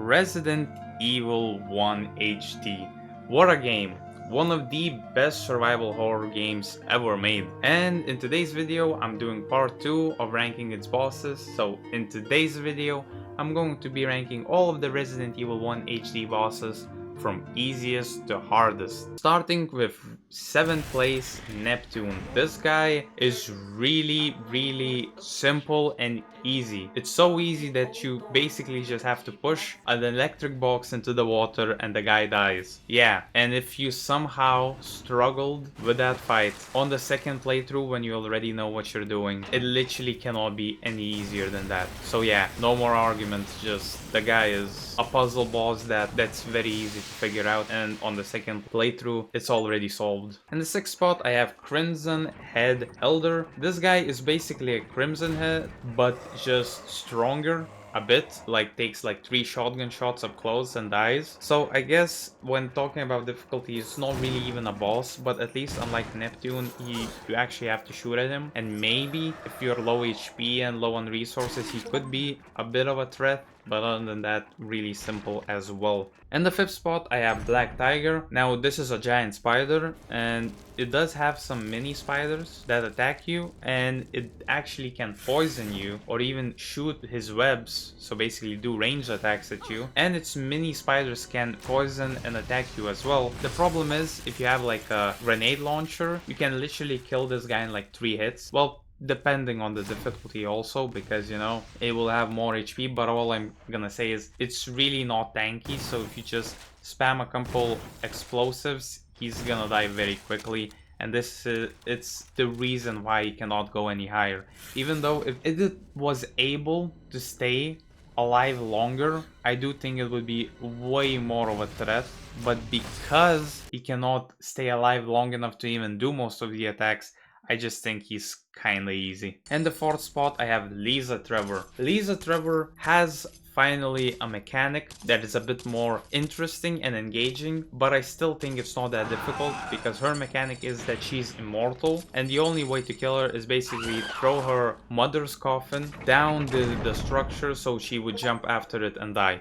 Resident Evil 1 HD. What a game! One of the best survival horror games ever made. And in today's video, I'm doing part 2 of ranking its bosses. So in today's video, I'm going to be ranking all of the Resident Evil 1 HD bosses from easiest to hardest. Starting with 7th place, Neptune. This guy is really simple and easy. It's so easy that you basically just have to push an electric box into the water and the guy dies. Yeah, and if you somehow struggled with that fight on the second playthrough when you already know what you're doing, it literally cannot be any easier than that. So yeah, no more arguments, just the guy is a puzzle boss that's very easy to figure out, and on the second playthrough it's already solved. In the 6th spot I have Crimson Head Elder. This guy is basically a Crimson Head but just stronger a bit, like takes like 3 shotgun shots up close and dies. So I guess when talking about difficulty, it's not really even a boss, but at least unlike Neptune, you actually have to shoot at him, and maybe if you're low HP and low on resources, he could be a bit of a threat. But other than that, really simple as well. In the 5th spot, I have Black Tiger. Now, this is a giant spider, and it does have some mini spiders that attack you, and it actually can poison you or even shoot his webs, so basically do ranged attacks at you. And its mini spiders can poison and attack you as well. The problem is, if you have like a grenade launcher, you can literally kill this guy in like 3 hits. Well, depending on the difficulty also, because you know it will have more HP, but all I'm gonna say is it's really not tanky. So if you just spam a couple explosives, he's gonna die very quickly, and this it's the reason why he cannot go any higher. Even though if it was able to stay alive longer, I do think it would be way more of a threat. But because he cannot stay alive long enough to even do most of the attacks, I just think he's kinda easy. In the 4th spot, I have Lisa Trevor. Lisa Trevor has finally a mechanic that is a bit more interesting and engaging, but I still think it's not that difficult because her mechanic is that she's immortal, and the only way to kill her is basically throw her mother's coffin down the structure so she would jump after it and die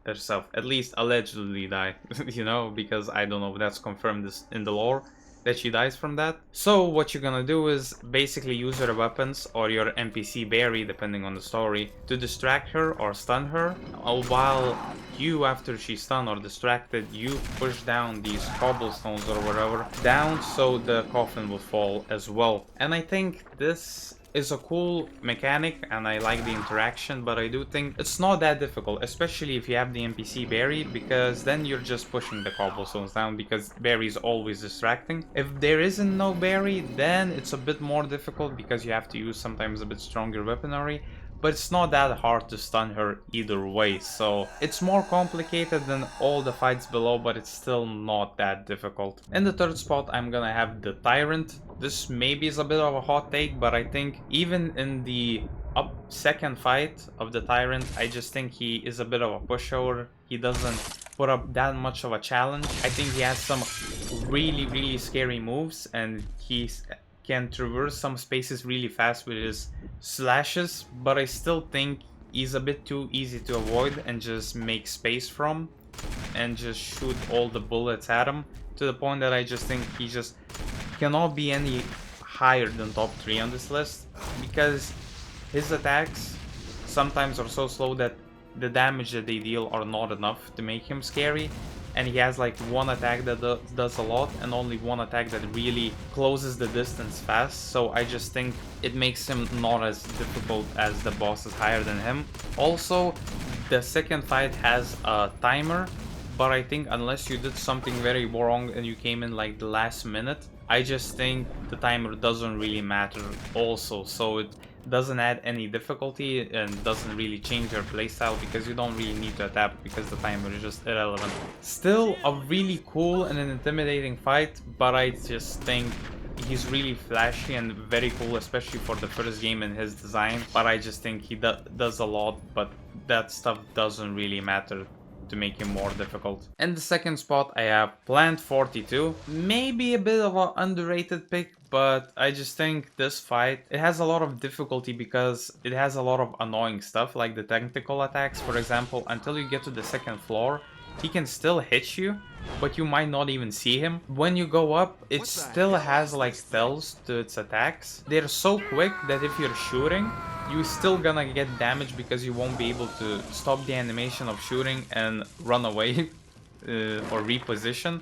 herself. At least allegedly die, you know, because I don't know if that's confirmed in the lore that she dies from that. So what you're gonna do is basically use your weapons or your NPC berry, depending on the story, to distract her or stun her, while you, after she's stunned or distracted, you push down these cobblestones or whatever down so the coffin will fall as well. And I think this is a cool mechanic and I like the interaction, but I do think it's not that difficult, especially if you have the NPC berry, because then you're just pushing the cobblestones down, because berry is always distracting. If there isn't no berry, then it's a bit more difficult because you have to use sometimes a bit stronger weaponry, but it's not that hard to stun her either way. So it's more complicated than all the fights below, but it's still not that difficult. In the 3rd spot, I'm gonna have the Tyrant. This maybe is a bit of a hot take, but I think even in the second fight of the Tyrant, I just think he is a bit of a pushover. He doesn't put up that much of a challenge. I think he has some really scary moves, and he's can traverse some spaces really fast with his slashes, but I still think he's a bit too easy to avoid and just make space from and just shoot all the bullets at him, to the point that I just think he just cannot be any higher than top 3 on this list, because his attacks sometimes are so slow that the damage that they deal are not enough to make him scary. And he has like one attack that does a lot and only one attack that really closes the distance fast. So I just think it makes him not as difficult as the bosses higher than him. Also, the second fight has a timer, but I think unless you did something very wrong and you came in like the last minute, I just think the timer doesn't really matter also. So it doesn't add any difficulty and doesn't really change your playstyle, because you don't really need to adapt because the timer is just irrelevant. Still a really cool and an intimidating fight, but I just think he's really flashy and very cool, especially for the first game in his design. But I just think he does a lot, but that stuff doesn't really matter to make him more difficult. In the second spot, I have Plant 42. Maybe a bit of an underrated pick, but I just think this fight, it has a lot of difficulty because it has a lot of annoying stuff, like the tactical attacks, for example. Until you get to the second floor, he can still hit you, but you might not even see him. When you go up, it still has like tells to its attacks. They're so quick that if you're shooting, you're still gonna get damage because you won't be able to stop the animation of shooting and run away or reposition,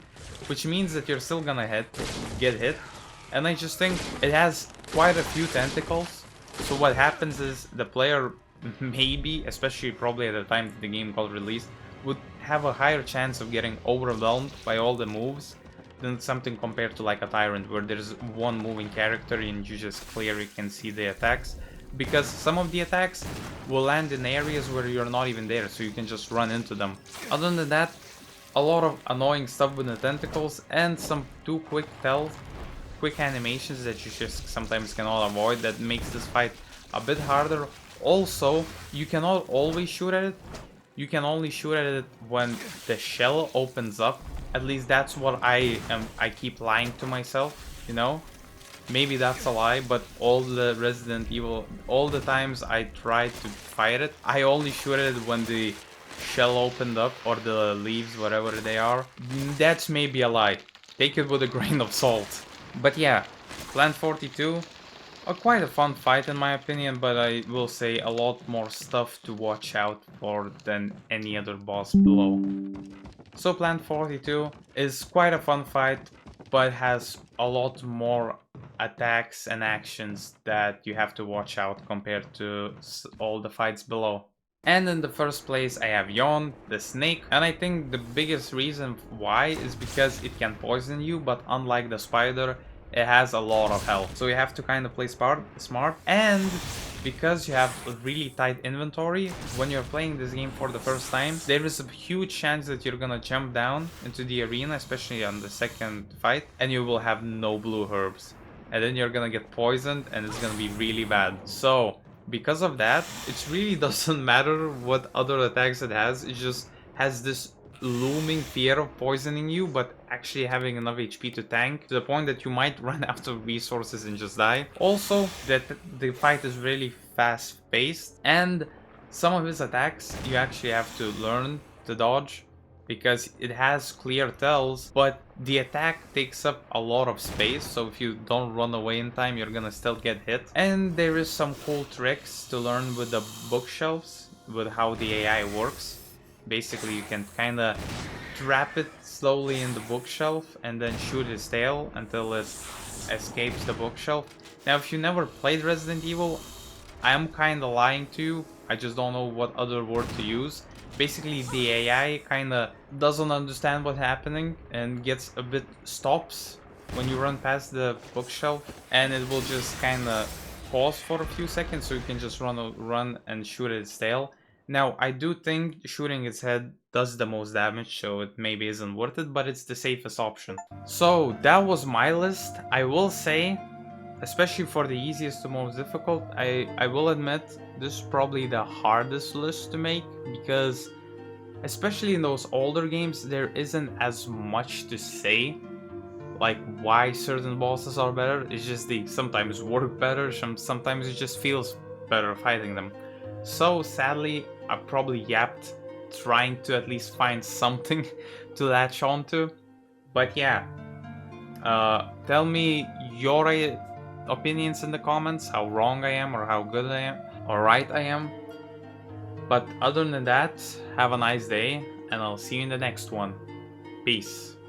which means that you're still gonna get hit. And I just think it has quite a few tentacles. So what happens is the player maybe, especially probably at the time the game got released, would have a higher chance of getting overwhelmed by all the moves than something compared to like a Tyrant, where there's one moving character and you just clearly can see the attacks. Because some of the attacks will land in areas where you're not even there, so you can just run into them. Other than that, a lot of annoying stuff with the tentacles and some too quick animations that you just sometimes cannot avoid that makes this fight a bit harder. Also, you cannot always shoot at it. You can only shoot at it when the shell opens up. At least that's what I keep lying to myself, you know? Maybe that's a lie, but all the Resident Evil, all the times I tried to fight it, I only shoot at it when the shell opened up, or the leaves, whatever they are. That's maybe a lie. Take it with a grain of salt. But yeah, Plant 42, quite a fun fight in my opinion, but I will say a lot more stuff to watch out for than any other boss below. So Plant 42 is quite a fun fight, but has a lot more attacks and actions that you have to watch out compared to all the fights below. And in the first place I have Yawn, the snake, and I think the biggest reason why is because it can poison you, but unlike the spider, it has a lot of health. So you have to kind of play smart, and because you have a really tight inventory, when you're playing this game for the first time, there is a huge chance that you're gonna jump down into the arena, especially on the second fight, and you will have no blue herbs. And then you're gonna get poisoned and it's gonna be really bad. So because of that, it really doesn't matter what other attacks it just has this looming fear of poisoning you, but actually having enough HP to tank to the point that you might run out of resources and just die. Also, that the fight is really fast paced, and some of his attacks you actually have to learn to dodge because it has clear tells, but the attack takes up a lot of space, so if you don't run away in time, you're gonna still get hit. And there is some cool tricks to learn with the bookshelves, with how the AI works. Basically, you can kinda trap it slowly in the bookshelf and then shoot its tail until it escapes the bookshelf. Now, if you never played Resident Evil, I am kinda lying to you. I just don't know what other word to use. Basically, the AI kinda doesn't understand what's happening and stops when you run past the bookshelf, and it will just kinda pause for a few seconds so you can just run and shoot at its tail. Now, I do think shooting its head does the most damage, so it maybe isn't worth it, but it's the safest option. So that was my list. I will say, especially for the easiest to most difficult, I will admit this is probably the hardest list to make, because especially in those older games, there isn't as much to say, like why certain bosses are better. It's just they sometimes work better, sometimes it just feels better fighting them. So sadly, I probably yapped trying to at least find something to latch onto. But yeah, tell me your opinions in the comments, how wrong I am or how good I am or right I am. But other than that, have a nice day and I'll see you in the next one. Peace.